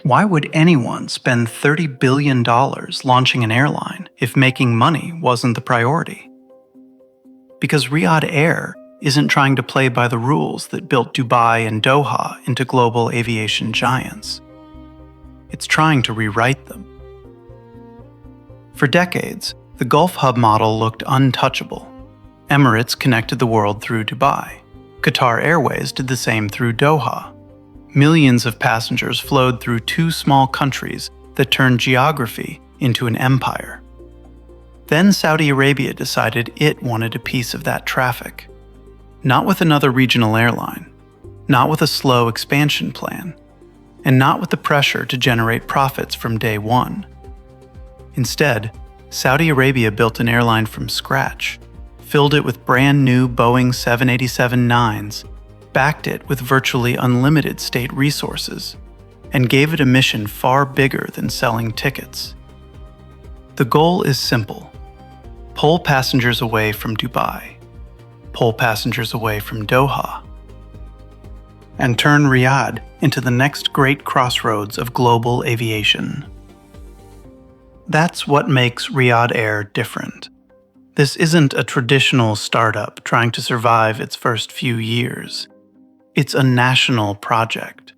Why would anyone spend $30 billion launching an airline if making money wasn't the priority? Because Riyadh Air isn't trying to play by the rules that built Dubai and Doha into global aviation giants. It's trying to rewrite them. For decades, the Gulf hub model looked untouchable. Emirates connected the world through Dubai. Qatar Airways did the same through Doha. Millions of passengers flowed through two small countries that turned geography into an empire. Then Saudi Arabia decided it wanted a piece of that traffic. Not with another regional airline, not with a slow expansion plan, and not with the pressure to generate profits from day one. Instead, Saudi Arabia built an airline from scratch, filled it with brand new Boeing 787-9s, backed it with virtually unlimited state resources, and gave it a mission far bigger than selling tickets. The goal is simple: pull passengers away from Dubai, pull passengers away from Doha, and turn Riyadh into the next great crossroads of global aviation. That's what makes Riyadh Air different. This isn't a traditional startup trying to survive its first few years. It's a national project.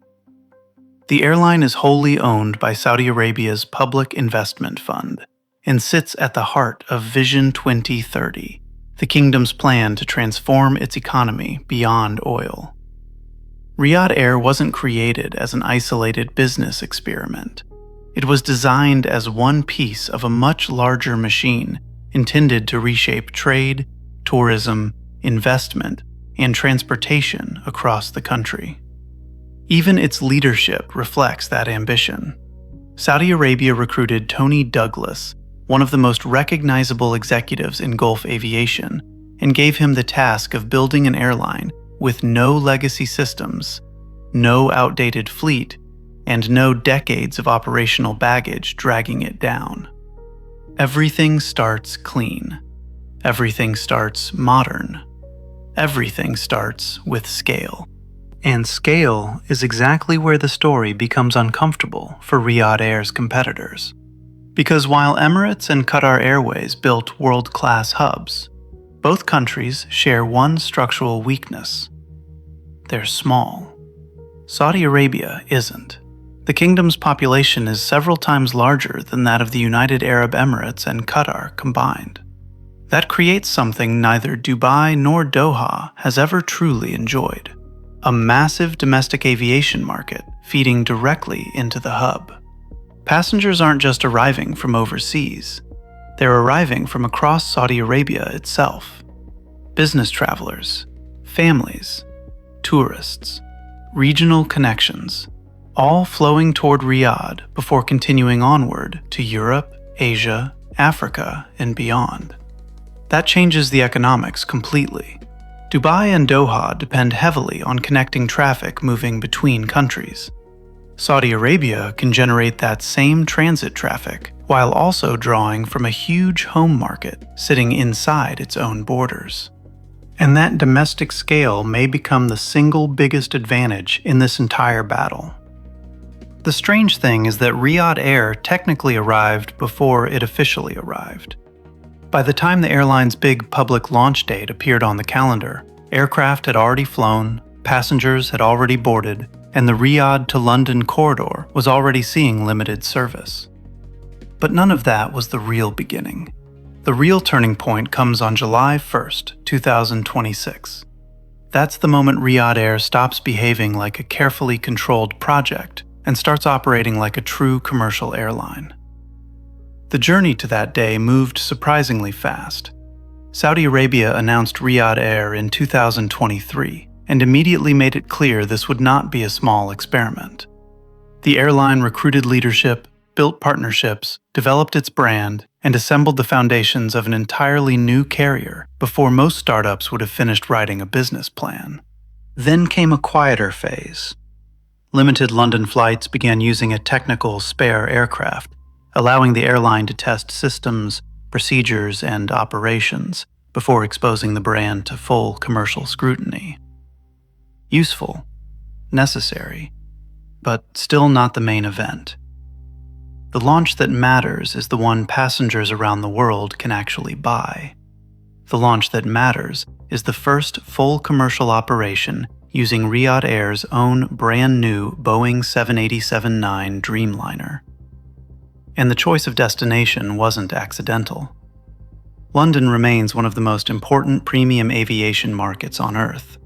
The airline is wholly owned by Saudi Arabia's Public Investment Fund and sits at the heart of Vision 2030, the kingdom's plan to transform its economy beyond oil. Riyadh Air wasn't created as an isolated business experiment. It was designed as one piece of a much larger machine intended to reshape trade, tourism, investment, and transportation across the country. Even its leadership reflects that ambition. Saudi Arabia recruited Tony Douglas, one of the most recognizable executives in Gulf aviation, and gave him the task of building an airline with no legacy systems, no outdated fleet, and no decades of operational baggage dragging it down. Everything starts clean. Everything starts modern. Everything starts with scale. And scale is exactly where the story becomes uncomfortable for Riyadh Air's competitors. Because while Emirates and Qatar Airways built world-class hubs, both countries share one structural weakness: they're small. Saudi Arabia isn't. The kingdom's population is several times larger than that of the United Arab Emirates and Qatar combined. That creates something neither Dubai nor Doha has ever truly enjoyed: a massive domestic aviation market feeding directly into the hub. Passengers aren't just arriving from overseas, they're arriving from across Saudi Arabia itself. Business travelers, families, tourists, regional connections, all flowing toward Riyadh before continuing onward to Europe, Asia, Africa, and beyond. That changes the economics completely. Dubai and Doha depend heavily on connecting traffic moving between countries. Saudi Arabia can generate that same transit traffic while also drawing from a huge home market sitting inside its own borders. And that domestic scale may become the single biggest advantage in this entire battle. The strange thing is that Riyadh Air technically arrived before it officially arrived. By the time the airline's big public launch date appeared on the calendar, aircraft had already flown, passengers had already boarded, and the Riyadh to London corridor was already seeing limited service. But none of that was the real beginning. The real turning point comes on July 1st, 2026. That's the moment Riyadh Air stops behaving like a carefully controlled project and starts operating like a true commercial airline. The journey to that day moved surprisingly fast. Saudi Arabia announced Riyadh Air in 2023 and immediately made it clear this would not be a small experiment. The airline recruited leadership, built partnerships, developed its brand, and assembled the foundations of an entirely new carrier before most startups would have finished writing a business plan. Then came a quieter phase. Limited London flights began using a technical spare aircraft, allowing the airline to test systems, procedures, and operations before exposing the brand to full commercial scrutiny. Useful, necessary, but still not the main event. The launch that matters is the one passengers around the world can actually buy. The launch that matters is the first full commercial operation using Riyadh Air's own brand new Boeing 787-9 Dreamliner. And the choice of destination wasn't accidental. London remains one of the most important premium aviation markets on Earth.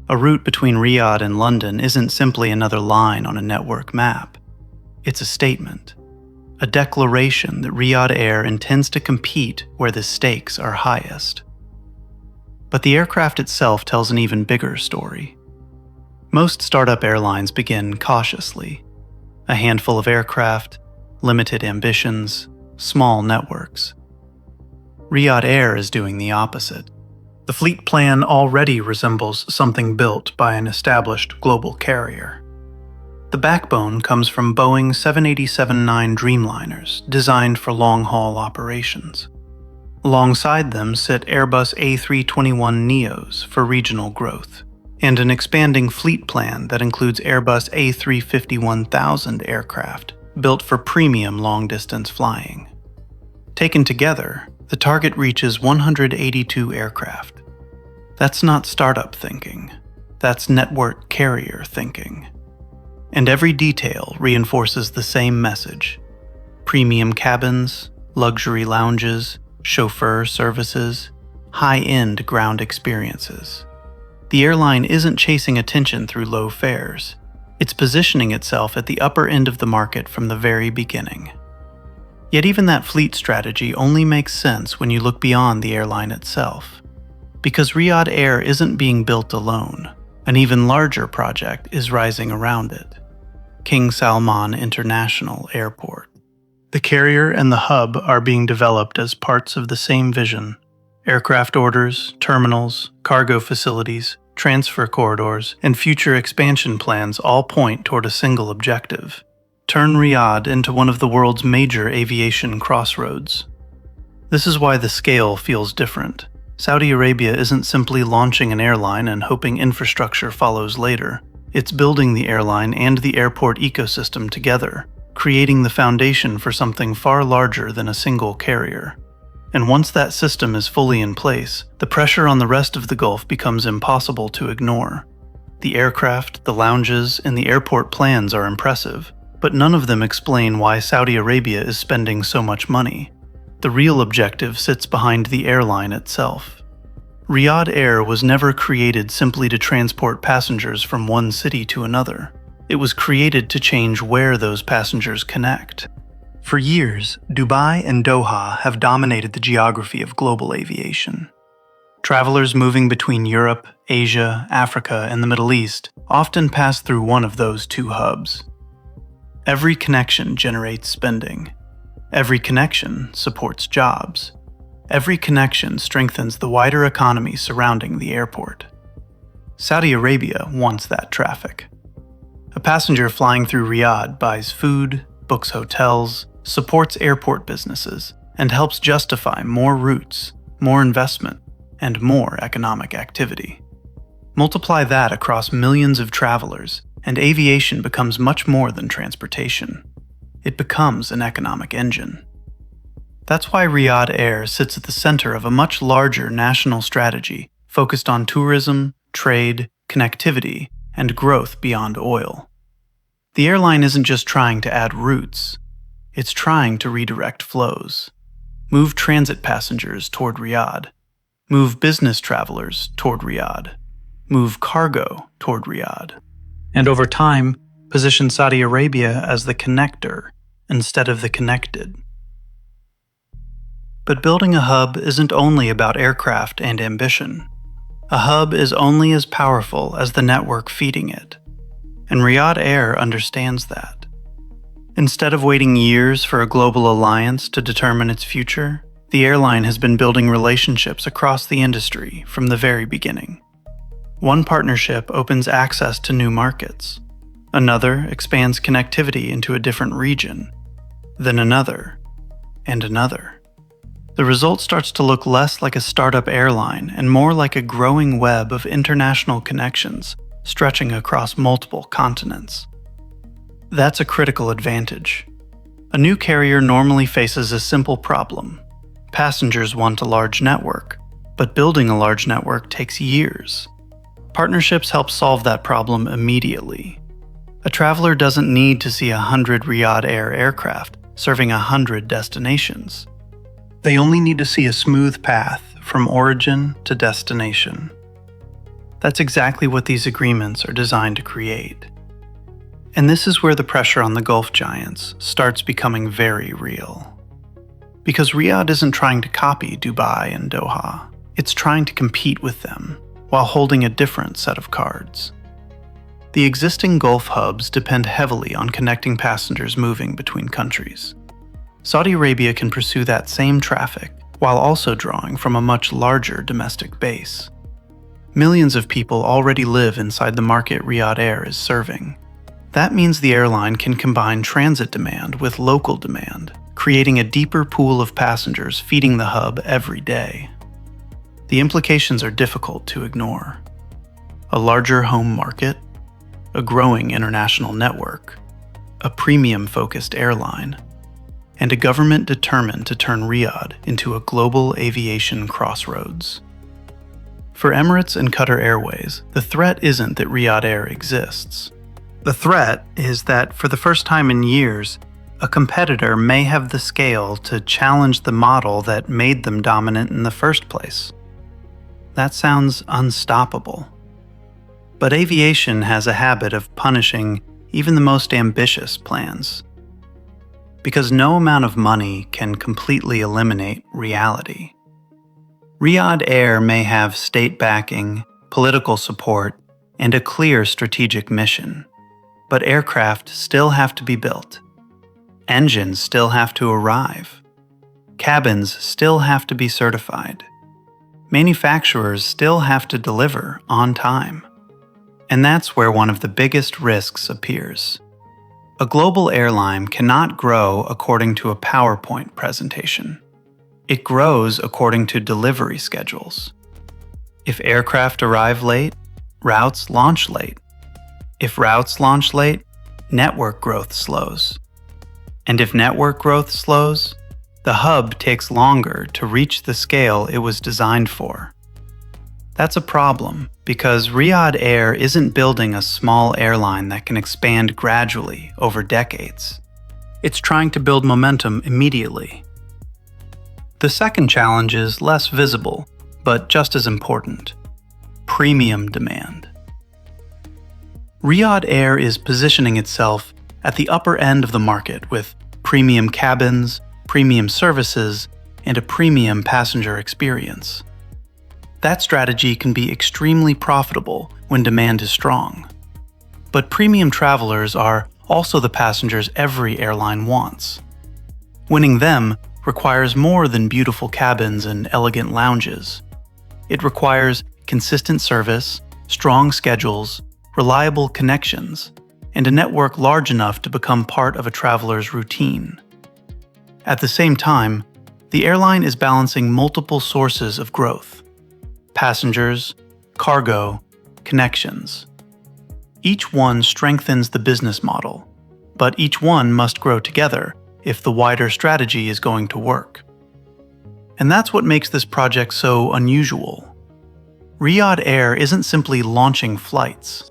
A route between Riyadh and London isn't simply another line on a network map. It's a statement, a declaration that Riyadh Air intends to compete where the stakes are highest. But the aircraft itself tells an even bigger story. Most startup airlines begin cautiously. A handful of aircraft, limited ambitions, small networks. Riyadh Air is doing the opposite. The fleet plan already resembles something built by an established global carrier. The backbone comes from Boeing 787-9 Dreamliners designed for long-haul operations. Alongside them sit Airbus A321neos for regional growth, and an expanding fleet plan that includes Airbus A350-1000 aircraft built for premium long-distance flying. Taken together, the target reaches 182 aircraft. That's not startup thinking. That's network carrier thinking. And every detail reinforces the same message. Premium cabins, luxury lounges, chauffeur services, high-end ground experiences. The airline isn't chasing attention through low fares. It's positioning itself at the upper end of the market from the very beginning. Yet even that fleet strategy only makes sense when you look beyond the airline itself. Because Riyadh Air isn't being built alone. An even larger project is rising around it. King Salman International Airport. The carrier and the hub are being developed as parts of the same vision. Aircraft orders, terminals, cargo facilities, transfer corridors, and future expansion plans all point toward a single objective: turn Riyadh into one of the world's major aviation crossroads. This is why the scale feels different. Saudi Arabia isn't simply launching an airline and hoping infrastructure follows later. It's building the airline and the airport ecosystem together, creating the foundation for something far larger than a single carrier. And once that system is fully in place, the pressure on the rest of the Gulf becomes impossible to ignore. The aircraft, the lounges, and the airport plans are impressive, but none of them explain why Saudi Arabia is spending so much money. The real objective sits behind the airline itself. Riyadh Air was never created simply to transport passengers from one city to another. It was created to change where those passengers connect. For years, Dubai and Doha have dominated the geography of global aviation. Travelers moving between Europe, Asia, Africa, and the Middle East often pass through one of those two hubs. Every connection generates spending. Every connection supports jobs. Every connection strengthens the wider economy surrounding the airport. Saudi Arabia wants that traffic. A passenger flying through Riyadh buys food, books hotels, supports airport businesses, and helps justify more routes, more investment, and more economic activity. Multiply that across millions of travelers, and aviation becomes much more than transportation. It becomes an economic engine. That's why Riyadh Air sits at the center of a much larger national strategy focused on tourism, trade, connectivity, and growth beyond oil. The airline isn't just trying to add routes, it's trying to redirect flows. Move transit passengers toward Riyadh. Move business travelers toward Riyadh. Move cargo toward Riyadh. And over time, position Saudi Arabia as the connector instead of the connected. But building a hub isn't only about aircraft and ambition. A hub is only as powerful as the network feeding it. And Riyadh Air understands that. Instead of waiting years for a global alliance to determine its future, the airline has been building relationships across the industry from the very beginning. One partnership opens access to new markets. Another expands connectivity into a different region. Then another, and another. The result starts to look less like a startup airline and more like a growing web of international connections stretching across multiple continents. That's a critical advantage. A new carrier normally faces a simple problem. Passengers want a large network, but building a large network takes years. Partnerships help solve that problem immediately. A traveler doesn't need to see 100 Riyadh Air aircraft serving 100 destinations. They only need to see a smooth path from origin to destination. That's exactly what these agreements are designed to create. And this is where the pressure on the Gulf giants starts becoming very real. Because Riyadh isn't trying to copy Dubai and Doha, it's trying to compete with them while holding a different set of cards. The existing Gulf hubs depend heavily on connecting passengers moving between countries. Saudi Arabia can pursue that same traffic while also drawing from a much larger domestic base. Millions of people already live inside the market Riyadh Air is serving. That means the airline can combine transit demand with local demand, creating a deeper pool of passengers feeding the hub every day. The implications are difficult to ignore. A larger home market, a growing international network, a premium-focused airline, and a government determined to turn Riyadh into a global aviation crossroads. For Emirates and Qatar Airways, the threat isn't that Riyadh Air exists. The threat is that, for the first time in years, a competitor may have the scale to challenge the model that made them dominant in the first place. That sounds unstoppable. But aviation has a habit of punishing even the most ambitious plans. Because no amount of money can completely eliminate reality. Riyadh Air may have state backing, political support, and a clear strategic mission. But aircraft still have to be built. Engines still have to arrive. Cabins still have to be certified. Manufacturers still have to deliver on time. And that's where one of the biggest risks appears. A global airline cannot grow according to a PowerPoint presentation. It grows according to delivery schedules. If aircraft arrive late, routes launch late. If routes launch late, network growth slows. And if network growth slows, the hub takes longer to reach the scale it was designed for. That's a problem because Riyadh Air isn't building a small airline that can expand gradually over decades. It's trying to build momentum immediately. The second challenge is less visible, but just as important: premium demand. Riyadh Air is positioning itself at the upper end of the market with premium cabins, premium services, and a premium passenger experience. That strategy can be extremely profitable when demand is strong. But premium travelers are also the passengers every airline wants. Winning them requires more than beautiful cabins and elegant lounges. It requires consistent service, strong schedules, reliable connections, and a network large enough to become part of a traveler's routine. At the same time, the airline is balancing multiple sources of growth: passengers, cargo, connections. Each one strengthens the business model, but each one must grow together if the wider strategy is going to work. And that's what makes this project so unusual. Riyadh Air isn't simply launching flights.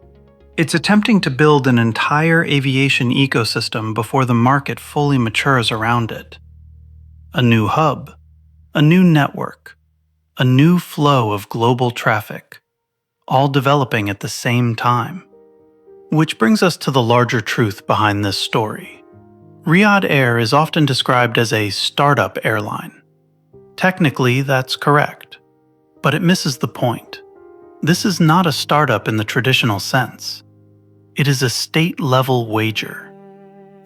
It's attempting to build an entire aviation ecosystem before the market fully matures around it. A new hub, a new network, a new flow of global traffic, all developing at the same time. Which brings us to the larger truth behind this story. Riyadh Air is often described as a startup airline. Technically, that's correct, but it misses the point. This is not a startup in the traditional sense. It is a state-level wager.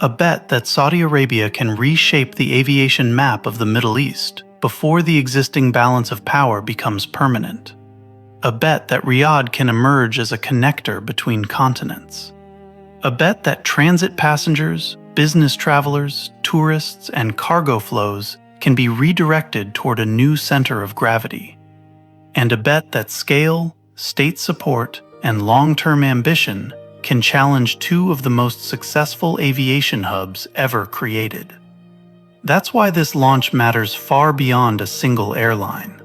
A bet that Saudi Arabia can reshape the aviation map of the Middle East before the existing balance of power becomes permanent. A bet that Riyadh can emerge as a connector between continents. A bet that transit passengers, business travelers, tourists, and cargo flows can be redirected toward a new center of gravity. And a bet that scale, state support, and long-term ambition can challenge two of the most successful aviation hubs ever created. That's why this launch matters far beyond a single airline.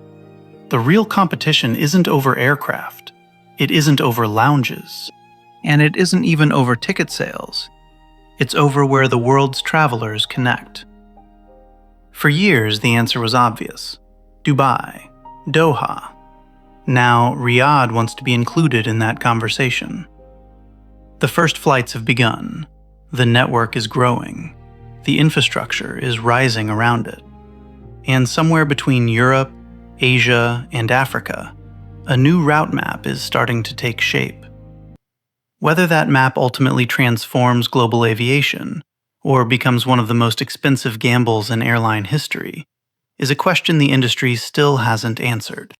The real competition isn't over aircraft, it isn't over lounges, and it isn't even over ticket sales. It's over where the world's travelers connect. For years, the answer was obvious: Dubai, Doha. Now, Riyadh wants to be included in that conversation. The first flights have begun. The network is growing. The infrastructure is rising around it. And somewhere between Europe, Asia, and Africa, a new route map is starting to take shape. Whether that map ultimately transforms global aviation, or becomes one of the most expensive gambles in airline history, is a question the industry still hasn't answered.